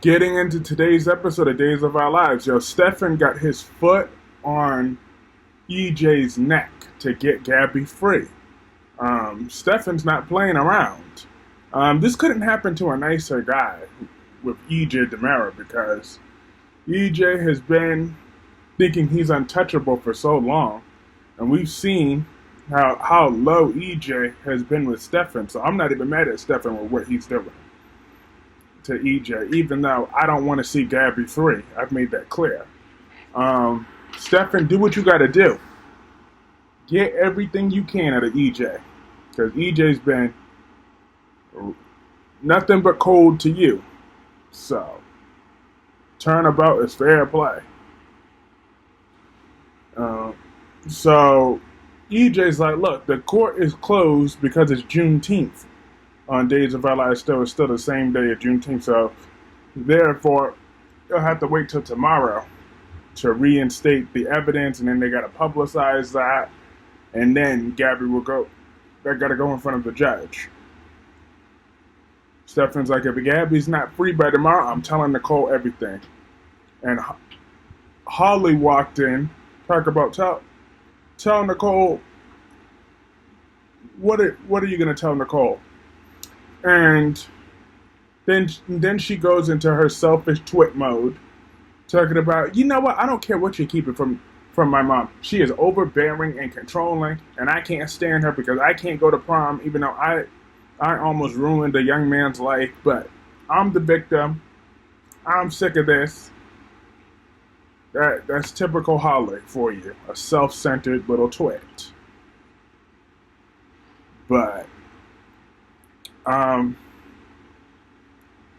Getting into today's episode of Days of Our Lives, Stefan got his foot on EJ's neck to get Gabby free. Stefan's not playing around. This couldn't happen to a nicer guy with EJ Demera because EJ has been thinking he's untouchable for so long, and we've seen how low EJ has been with Stefan. So I'm not even mad at Stefan with what he's doing to EJ, even though I don't want to see Gabby free. I've made that clear. Stefan, do what you got to do. Get everything you can out of EJ, because EJ's been nothing but cold to you. So, turnabout is fair play. So, EJ's like, look, the court is closed because it's Juneteenth. On Days of Our Lives, it's still the same day of Juneteenth. So, therefore, you'll have to wait till tomorrow to reinstate the evidence, and then they got to publicize that, and then Gabby will go. They got to go in front of the judge. Stefan's like, if Gabby's not free by tomorrow, I'm telling Nicole everything. And Holly walked in, talk about tell Nicole. What are you gonna tell Nicole? And then she goes into her selfish twit mode, talking about, you know what? I don't care what you're keeping from my mom. She is overbearing and controlling, and I can't stand her because I can't go to prom, even though I almost ruined a young man's life. But I'm the victim. I'm sick of this. That's typical Holly for you, a self-centered little twit. But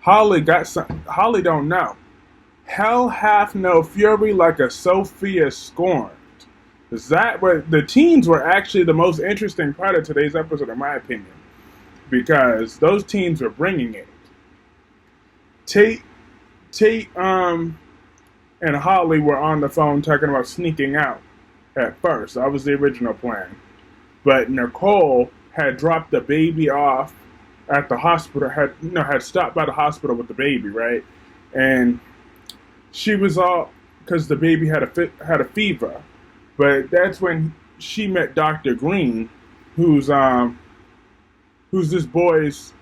Holly don't know. Hell hath no fury like a Sophia Scorned. Is that what the teens were actually the most interesting part of today's episode, in my opinion, because those teens were bringing it. Tate, and Holly were on the phone talking about sneaking out at first. That was the original plan, but Nicole had dropped the baby off at the hospital. Had stopped by the hospital with the baby, right? And she was all because the baby had a fever, but that's when she met Dr. Green, who's this boy's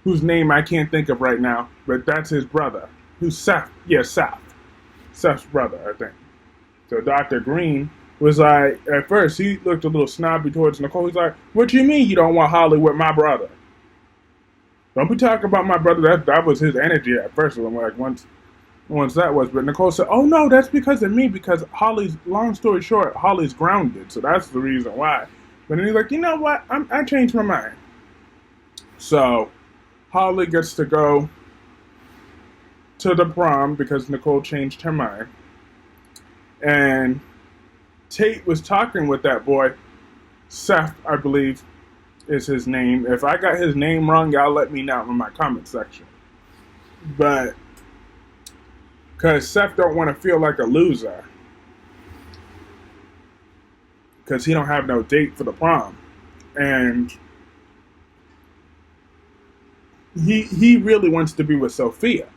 whose name I can't think of right now, but that's his brother, who's Seth. Yeah, Seth's brother, I think. So Dr. Green was like, at first he looked a little snobby towards Nicole. He's like, "What do you mean you don't want Holly with my brother? Don't be talking about my brother." That was his energy at first. I'm like, once that was, but Nicole said, "Oh no, that's because of me. Because Holly's, long story short, Holly's grounded, so that's the reason why." But then he's like, "You know what? I changed my mind." So Holly gets to go to the prom because Nicole changed her mind, and Tate was talking with that boy, Seth, I believe is his name. If I got his name wrong, y'all let me know in my comment section. But because Seth don't want to feel like a loser, because he don't have no date for the prom, and he really wants to be with Sophia,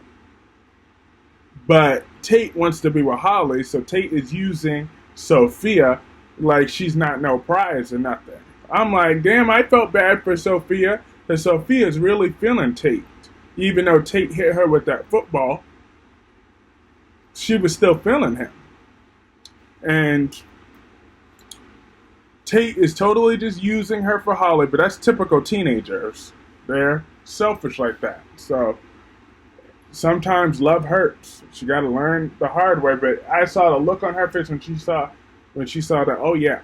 but Tate wants to be with Holly. So Tate is using Sophia like she's not no prize or nothing. I'm like, damn, I felt bad for Sophia, because Sophia's really feeling Tate. Even though Tate hit her with that football, she was still feeling him. And Tate is totally just using her for Holly, but that's typical teenagers. They're selfish like that. So sometimes love hurts. She got to learn the hard way. But I saw the look on her face when she saw that. Oh yeah,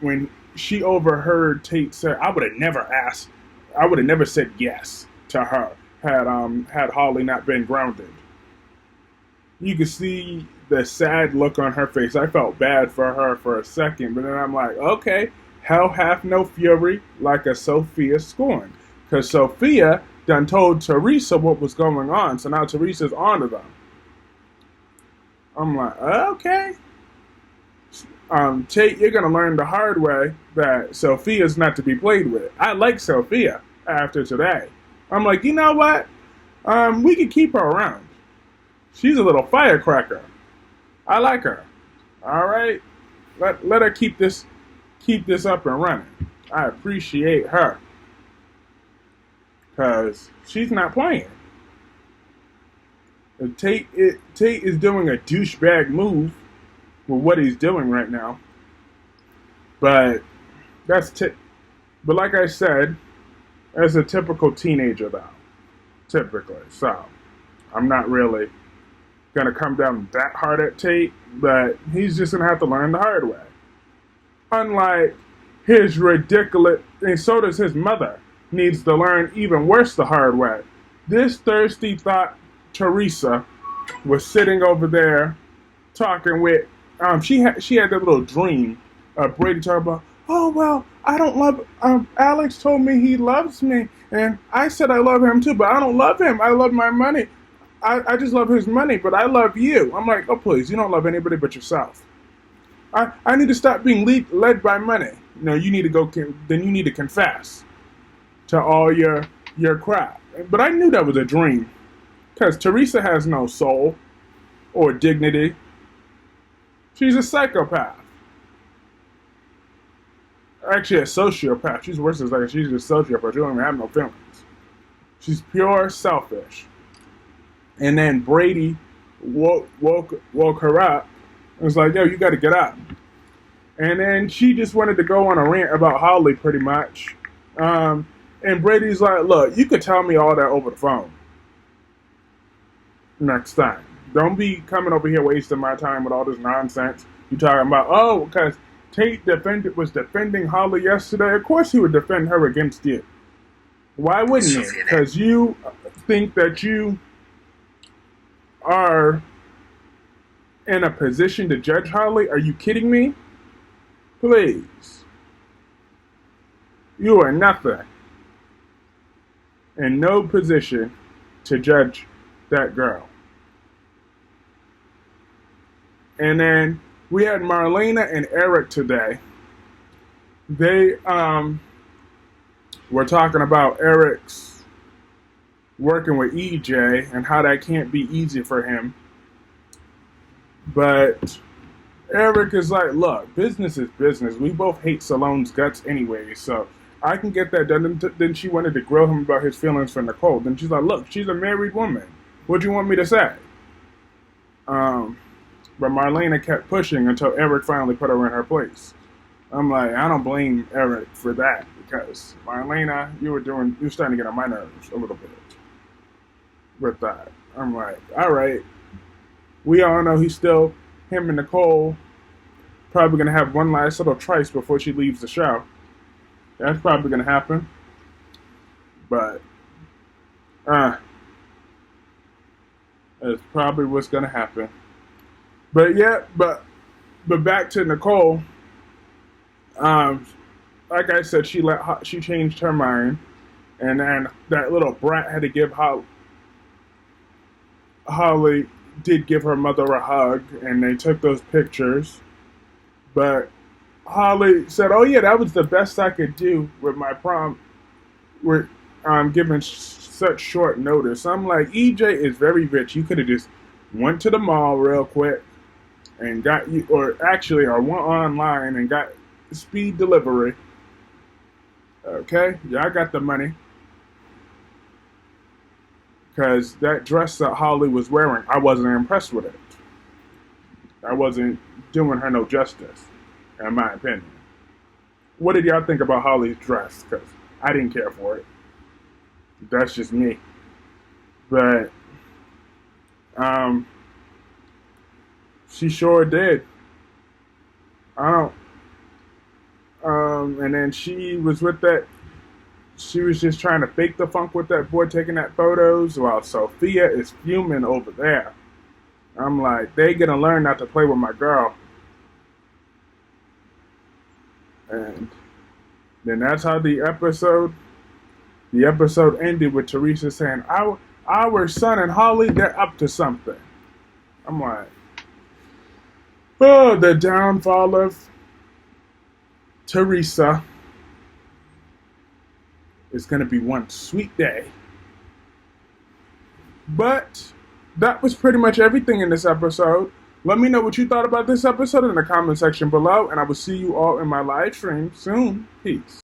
when she overheard Tate say, I would have never said yes to her had Holly not been grounded. You could see the sad look on her face. I felt bad for her for a second, but then I'm like, okay, hell hath no fury like a Sophia Scorned. Because Sophia done told Teresa what was going on, so now Teresa's on to them. I'm like, okay. Tate, you're going to learn the hard way that Sophia's not to be played with. I like Sophia after today. I'm like, you know what? We could keep her around. She's a little firecracker. I like her. All right, let her keep this up and running. I appreciate her because she's not playing. Tate is doing a douchebag move with what he's doing right now, but that's but like I said, as a typical teenager though, typically. So I'm not really gonna come down that hard at Tate, but he's just gonna have to learn the hard way. Unlike his ridiculous, and so does his mother, needs to learn even worse the hard way. This thirsty thought Teresa was sitting over there talking with. She had that little dream of Brady talking about. Oh well, I don't love. Alex told me he loves me, and I said I love him too, but I don't love him. I love my money. I just love his money, but I love you. I'm like, oh please, you don't love anybody but yourself. I need to stop being led by money. No, you need to go. Then you need to confess to all your crap. But I knew that was a dream, because Teresa has no soul or dignity. She's a psychopath. Actually, a sociopath. She's worse than like she's just a sociopath. She don't even have no feelings. She's pure selfish. And then Brady woke her up and was like, yo, you got to get up. And then she just wanted to go on a rant about Holly, pretty much. And Brady's like, look, you could tell me all that over the phone next time. Don't be coming over here wasting my time with all this nonsense. You talking about, oh, because Tate was defending Holly yesterday. Of course he would defend her against you. Why wouldn't he? Because you think that you are in a position to judge Holly? Are you kidding me? Please. You are nothing. In no position to judge that girl. And then we had Marlena and Eric today. They were talking about Eric's working with EJ and how that can't be easy for him. But Eric is like, look, business is business. We both hate Salone's guts anyway, so I can get that done. Then she wanted to grill him about his feelings for Nicole. Then she's like, look, she's a married woman. What do you want me to say? But Marlena kept pushing until Eric finally put her in her place. I'm like, I don't blame Eric for that, because Marlena, you were starting to get on my nerves a little bit with that. I'm like, all right. We all know him and Nicole probably going to have one last little trice before she leaves the show. That's probably going to happen. But, that's probably what's going to happen. But yeah, but back to Nicole. Like I said, she changed her mind, and then that little brat had to give Holly did give her mother a hug, and they took those pictures. But Holly said, "Oh yeah, that was the best I could do with my prom. With given such short notice." I'm like, EJ is very rich. You could have just went to the mall real quick and got you, or went online and got speed delivery. Okay, yeah, I got the money. Because that dress that Holly was wearing, I wasn't impressed with it. I wasn't doing her no justice, in my opinion. What did y'all think about Holly's dress? Because I didn't care for it. That's just me. But, she sure did. And then she was just trying to fake the funk with that boy taking that photos while Sophia is fuming over there. I'm like, they gonna learn not to play with my girl. And then that's how the episode ended with Teresa saying, our son and Holly, they're up to something. I'm like, oh, the downfall of Teresa is going to be one sweet day. But that was pretty much everything in this episode. Let me know what you thought about this episode in the comment section below, and I will see you all in my live stream soon. Peace.